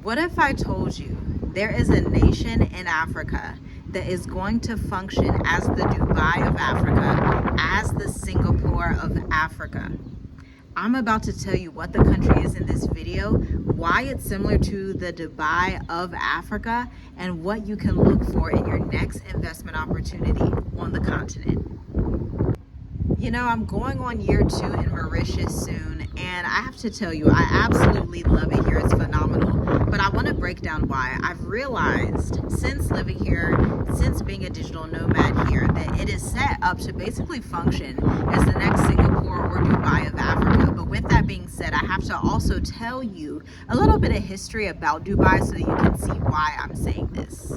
What if I told you there is a nation in Africa that is going to function as the Dubai of Africa, as the Singapore of Africa? I'm about to tell you what the country is in this video, why it's similar to the Dubai of Africa, and what you can look for in your next investment opportunity on the continent. You know, I'm going on year 2 in Mauritius soon, and I have to tell you, I absolutely love it here. It's phenomenal. But I want to break down why. I've realized since living here, since being a digital nomad here, that it is set up to basically function as the next Singapore or Dubai of Africa. But with that being said, I have to also tell you a little bit of history about Dubai so that you can see why I'm saying this.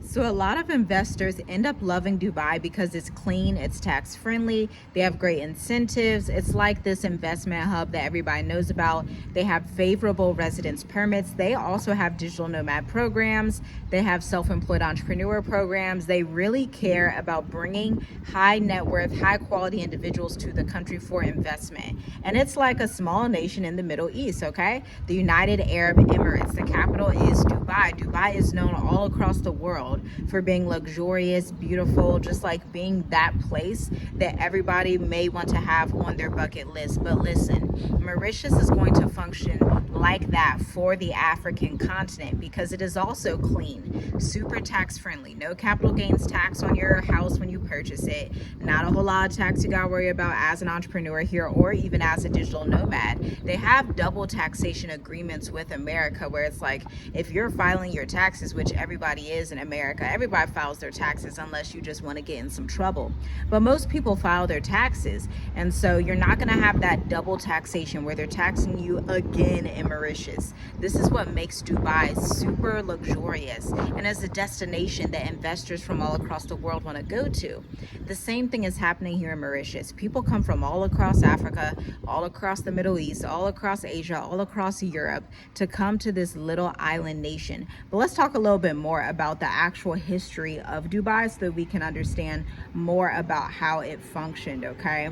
So a lot of investors end up loving Dubai because it's clean, it's tax friendly, they have great incentives. It's like this investment hub that everybody knows about. They have favorable residence permits. They also have digital nomad programs. They have self-employed entrepreneur programs. They really care about bringing high net worth, high quality individuals to the country for investment. And it's like a small nation in the Middle East, okay? The United Arab Emirates, the capital is Dubai. Dubai is known all across the world for being luxurious, beautiful, just like being that place that everybody may want to have on their bucket list. But listen, Mauritius is going to function like that for the African continent because it is also clean, super tax friendly, no capital gains tax on your house when you purchase it, not a whole lot of tax you gotta worry about as an entrepreneur here or even as a digital nomad. They have double taxation agreements with America where it's like if you're filing your taxes, which everybody is in America, everybody files their taxes unless you just want to get in some trouble. But most people file their taxes. And so you're not going to have that double taxation where they're taxing you again in Mauritius. This is what makes Dubai super luxurious and as a destination that investors from all across the world want to go to. The same thing is happening here in Mauritius. People come from all across Africa, all across the Middle East, all across Asia, all across Europe to come to this little island nation. But let's talk a little bit more about the actual history of Dubai so that we can understand more about how it functioned, okay?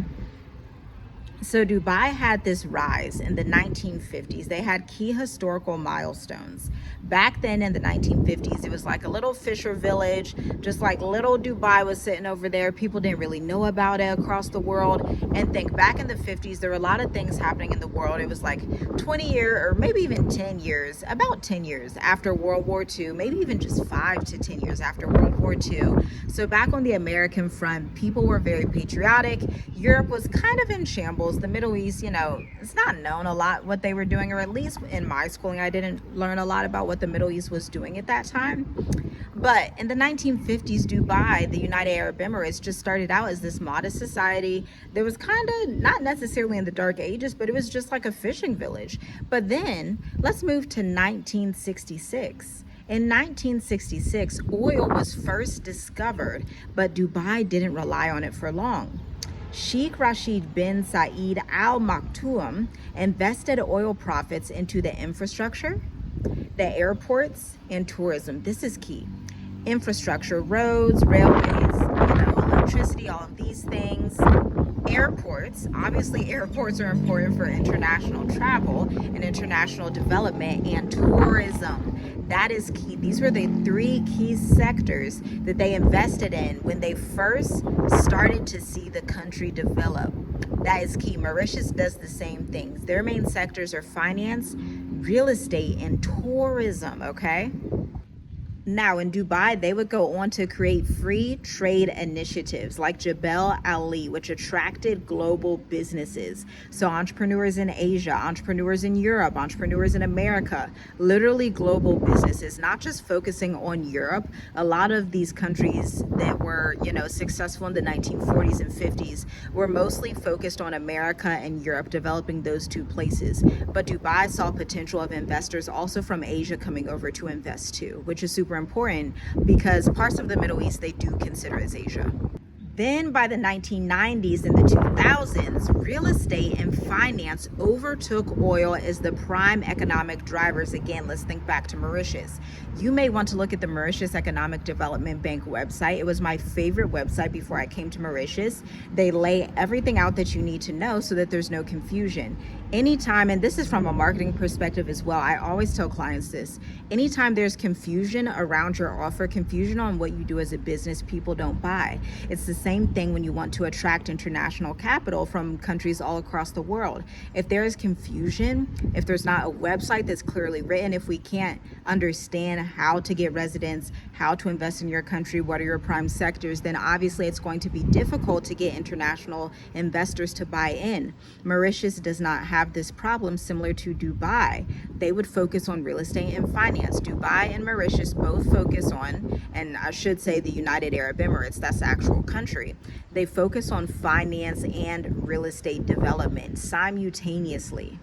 So Dubai had this rise in the 1950s. They had key historical milestones. Back then in the 1950s, it was like a little fisher village, just like little Dubai was sitting over there. People didn't really know about it across the world. And think back in the 50s, there were a lot of things happening in the world. It was like 20 years or maybe even 10 years, about 10 years after World War II, maybe even just 5 to 10 years after World War II. So back on the American front, people were very patriotic. Europe was kind of in shambles. The Middle East, you know, it's not known a lot what they were doing, or at least in my schooling, I didn't learn a lot about what the Middle East was doing at that time. But in the 1950s, Dubai, the United Arab Emirates, just started out as this modest society. There was kind of not necessarily in the dark ages, but it was just like a fishing village. But then let's move to 1966. In 1966, oil was first discovered, but Dubai didn't rely on it for long. Sheikh Rashid bin Saeed Al Maktoum invested oil profits into the infrastructure, the airports, and tourism. This is key. Infrastructure, roads, railways, electricity, all of these things. Airports, obviously airports are important for international travel and international development, and tourism. That is key. These were the 3 key sectors that they invested in when they first started to see the country develop. That is key. Mauritius does the same things. Their main sectors are finance, real estate, and tourism, okay? Now in Dubai, they would go on to create free trade initiatives like Jebel Ali, which attracted global businesses. So entrepreneurs in Asia, entrepreneurs in Europe, entrepreneurs in America, literally global businesses, not just focusing on Europe. A lot of these countries that were, successful in the 1940s and 50s were mostly focused on America and Europe, developing those 2 places. But Dubai saw potential of investors also from Asia coming over to invest too, which is super important because parts of the Middle East they do consider as Asia. Then by the 1990s and the 2000s, real estate and finance overtook oil as the prime economic drivers. Again, let's think back to Mauritius. You may want to look at the Mauritius Economic Development Bank website. It was my favorite website before I came to Mauritius. They lay everything out that you need to know so that there's no confusion. Anytime, and this is from a marketing perspective as well, I always tell clients this: anytime there's confusion around your offer, confusion on what you do as a business, people don't buy. It's the same thing when you want to attract international capital from countries all across the world. If there is confusion, if there's not a website that's clearly written, if we can't understand how to get residents, how to invest in your country, what are your prime sectors, then obviously it's going to be difficult to get international investors to buy in. Mauritius does not have this problem, similar to Dubai. They would focus on real estate and finance. Dubai and Mauritius both focus on, and I should say the United Arab Emirates, that's the actual country, they focus on finance and real estate development simultaneously.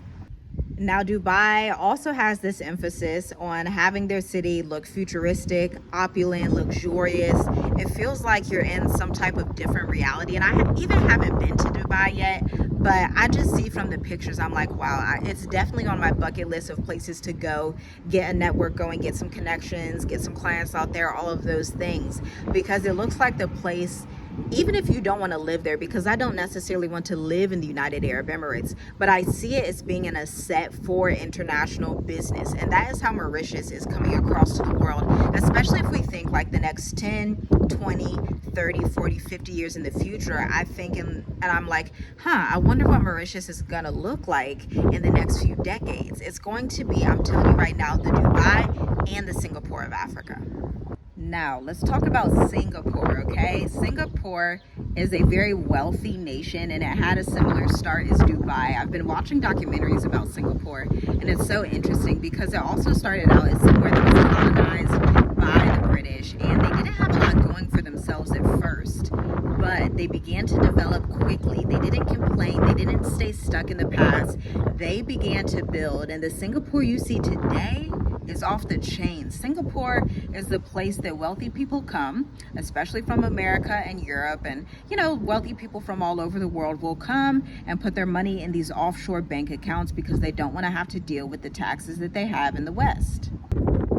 Now, Dubai also has this emphasis on having their city look futuristic, opulent, luxurious. It feels like you're in some type of different reality. And I even haven't been to Dubai yet, but I just see from the pictures, I'm like, wow, it's definitely on my bucket list of places to go, get a network going, get some connections, get some clients out there, all of those things, because it looks like the place, even if you don't want to live there, because I don't necessarily want to live in the United Arab Emirates, but I see it as being an asset for international business. And that is how Mauritius is coming across to the world, especially if we think like the next 10, 20, 30, 40, 50 years in the future. I think, and I'm like, I wonder what Mauritius is going to look like in the next few decades. It's going to be, I'm telling you right now, the Dubai and the Singapore of Africa. Now, let's talk about Singapore, okay? Singapore is a very wealthy nation, and it had a similar start as Dubai. I've been watching documentaries about Singapore, and it's so interesting because it also started out as somewhere that was colonized by the British, and they didn't have a lot going for themselves at first, but they began to develop quickly. They didn't complain. They didn't stay stuck in the past. They began to build, and the Singapore you see today is off the chain. Singapore is the place that wealthy people come, especially from America and Europe, and wealthy people from all over the world will come and put their money in these offshore bank accounts because they don't want to have to deal with the taxes that they have in the West.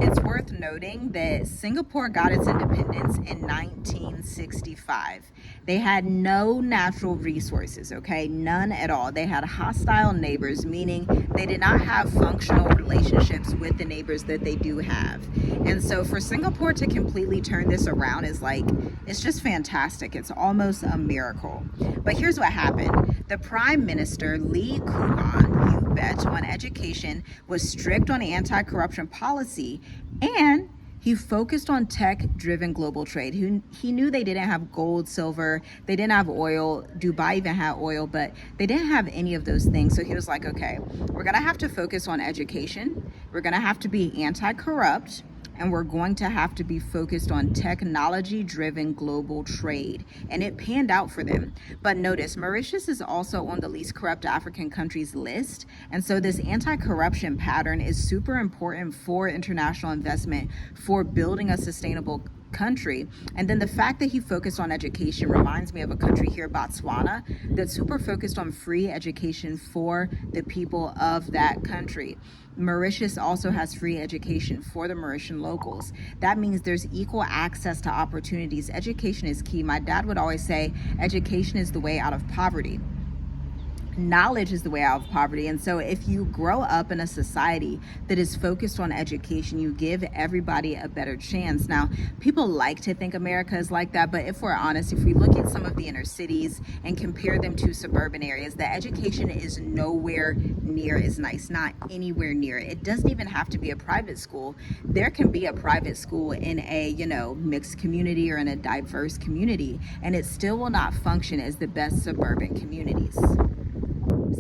It's worth noting that Singapore got its independence in 1965. They had no natural resources, okay? None at all. They had hostile neighbors, meaning they did not have functional relationships with the neighbors that they do have. And so for Singapore to completely turn this around is like, it's just fantastic. It's almost a miracle. But here's what happened. The Prime Minister, Lee Kuan, you bet, on education, was strict on anti-corruption policy, and he focused on tech-driven global trade. He knew they didn't have gold, silver, they didn't have oil. Dubai even had oil, but they didn't have any of those things. So he was like, okay, we're gonna have to focus on education. We're gonna have to be anti-corrupt, and we're going to have to be focused on technology-driven global trade. And it panned out for them. But notice, Mauritius is also on the least corrupt African countries list. And so this anti-corruption pattern is super important for international investment, for building a sustainable country. And then the fact that he focused on education reminds me of a country here, Botswana, that's super focused on free education for the people of that country. Mauritius also has free education for the Mauritian locals. That means there's equal access to opportunities. Education is key. My dad would always say, education is the way out of poverty. Knowledge is the way out of poverty. And so if you grow up in a society that is focused on education, you give everybody a better chance. Now, people like to think America is like that, but if we're honest, if we look at some of the inner cities and compare them to suburban areas, the education is nowhere near as nice, not anywhere near. It doesn't even have to be a private school. There can be a private school in a, mixed community or in a diverse community, and it still will not function as the best suburban communities.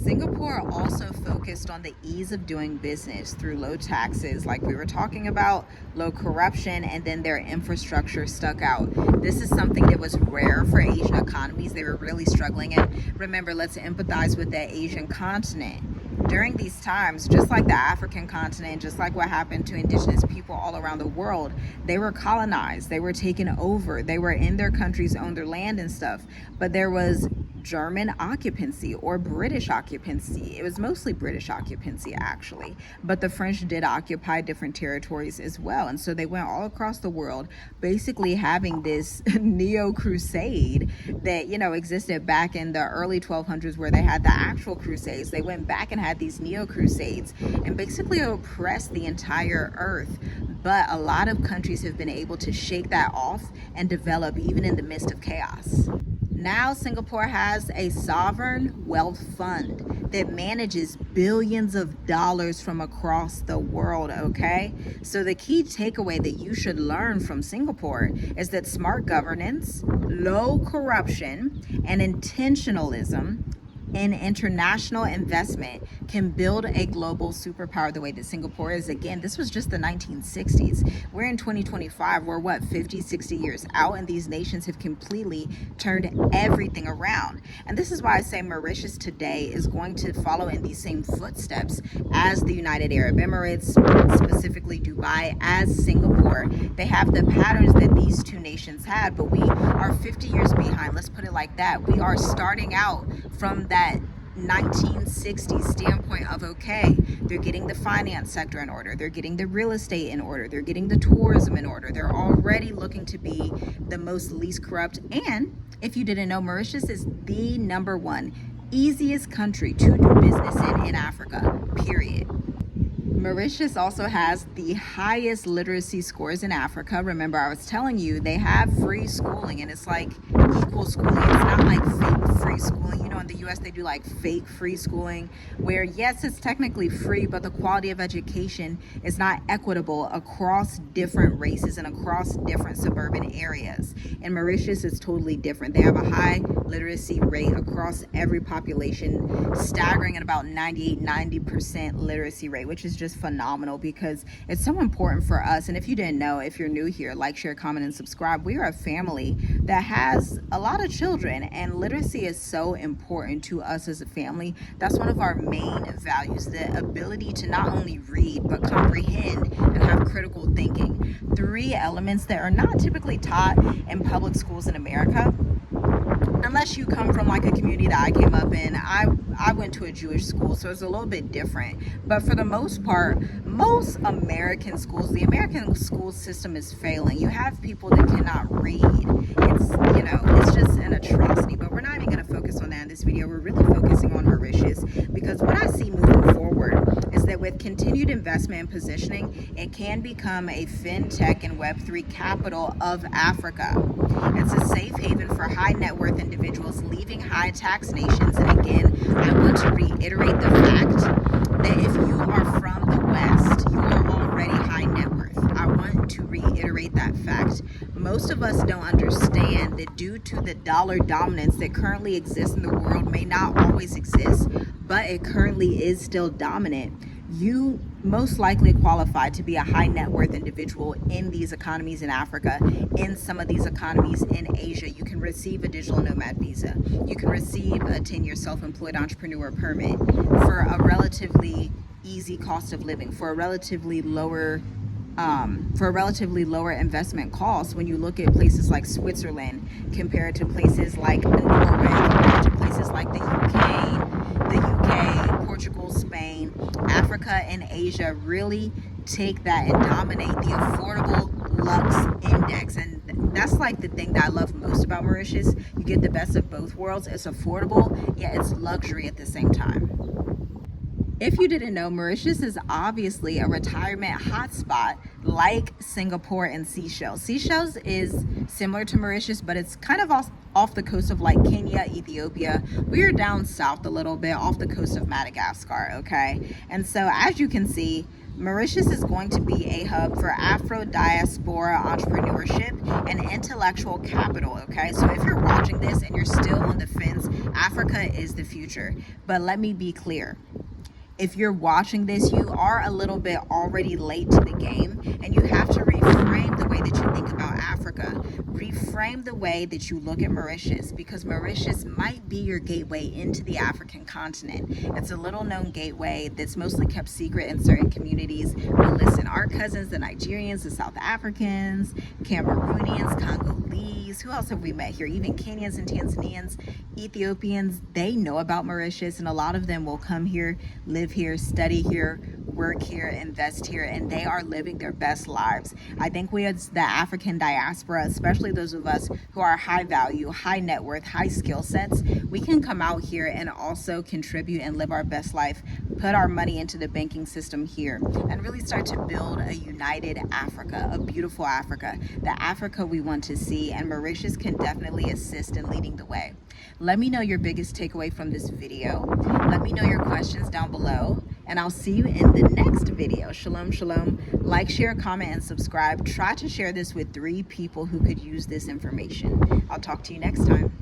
Singapore also focused on the ease of doing business through low taxes, like we were talking about, low corruption, and then their infrastructure stuck out. This is something that was rare for Asian economies. They were really struggling. And remember, let's empathize with the Asian continent. During these times, just like the African continent, just like what happened to indigenous people all around the world, they were colonized, they were taken over, they were in their countries, owned their land and stuff. But there was German occupancy or British occupancy. It was mostly British occupancy, actually, but the French did occupy different territories as well. And so they went all across the world, basically having this neo-crusade that, you know, existed back in the early 1200s, where they had the actual crusades. They went back and had these neo-crusades and basically oppressed the entire earth. But a lot of countries have been able to shake that off and develop even in the midst of chaos. Now Singapore has a sovereign wealth fund that manages billions of dollars from across the world, okay? So the key takeaway that you should learn from Singapore is that smart governance, low corruption, and intentionalism in international investment can build a global superpower the way that Singapore is. Again, this was just the 1960s. We're in 2025. We're what, 50, 60 years out, and these nations have completely turned everything around. And this is why I say Mauritius today is going to follow in these same footsteps as the United Arab Emirates, specifically Dubai, as Singapore. They have the patterns that these two nations had, but we are 50 years behind. Let's put it like that. We are starting out from that 1960s standpoint of, okay, they're getting the finance sector in order, they're getting the real estate in order, they're getting the tourism in order, they're already looking to be the most least corrupt. And if you didn't know, Mauritius is the #1 easiest country to do business in Africa, period. Mauritius also has the highest literacy scores in Africa. Remember, I was telling you they have free schooling, and it's like equal schooling. It's not like fake free schooling. You know, in the US they do like fake free schooling, where yes, it's technically free, but the quality of education is not equitable across different races and across different suburban areas. In Mauritius, it's totally different. They have a high literacy rate across every population, staggering at about 90% literacy rate, which is just phenomenal because it's so important for us. And if you didn't know, if you're new here, like, share, comment, and subscribe. We are a family that has a lot of children, and literacy is so important to us as a family. That's one of our main values, the ability to not only read but comprehend and have critical thinking. 3 elements that are not typically taught in public schools in America, unless you come from like a community that I came up in. I went to a Jewish school, so it's a little bit different. But for the most part, most American schools, the American school system is failing. You have people that cannot read. It's, you know, it's just an atrocity. But we're not even going to focus on that in this video. We're really focusing on Mauritius, because what I see moving forward is that with continued investment and positioning, it can become a fintech and Web3 capital of Africa. It's a safe haven for high net worth individuals leaving high tax nations. And again, I want to reiterate the fact that if you are from the West, you are already high net worth. I want to reiterate that fact. Most of us don't understand that due to the dollar dominance that currently exists in the world, may not always exist, but it currently is still dominant. You most likely qualify to be a high net worth individual in these economies in Africa, in some of these economies in Asia. You can receive a digital nomad visa. You can receive a 10-year self-employed entrepreneur permit for a relatively easy cost of living, for a relatively lower investment cost. When you look at places like Switzerland compared to places like Norway, compared to places like the UK, Portugal, Spain, Africa, and Asia really take that and dominate the affordable lux index. And that's like the thing that I love most about Mauritius. You get the best of both worlds. It's affordable, yet it's luxury at the same time. If you didn't know, Mauritius is obviously a retirement hotspot like Singapore and Seychelles. Seychelles is similar to Mauritius, but it's kind of off the coast of like Kenya, Ethiopia. We're down south a little bit off the coast of Madagascar, okay? And so as you can see, Mauritius is going to be a hub for Afro diaspora entrepreneurship and intellectual capital, okay? So if you're watching this and you're still on the fence, Africa is the future. But let me be clear. If you're watching this, you are a little bit already late to the game, and you have to reframe the way that you think about Africa. reframe the way that you look at Mauritius, because Mauritius might be your gateway into the African continent. It's a little known gateway that's mostly kept secret in certain communities. But listen, our cousins, the Nigerians, the South Africans, Cameroonians, Congolese, who else have we met here? Even Kenyans and Tanzanians, Ethiopians, they know about Mauritius, and a lot of them will come here, live here, study here, work here, invest here, and they are living their best lives. I think we as the African diaspora, especially those of us who are high value, high net worth, high skill sets, we can come out here and also contribute and live our best life, put our money into the banking system here, and really start to build a united Africa, a beautiful Africa, the Africa we want to see, and Mauritius can definitely assist in leading the way. Let me know your biggest takeaway from this video. Let me know your questions down below, and I'll see you in the next video. Shalom, shalom. Like, share, comment, and subscribe. Try to share this with 3 people who could use this information. I'll talk to you next time.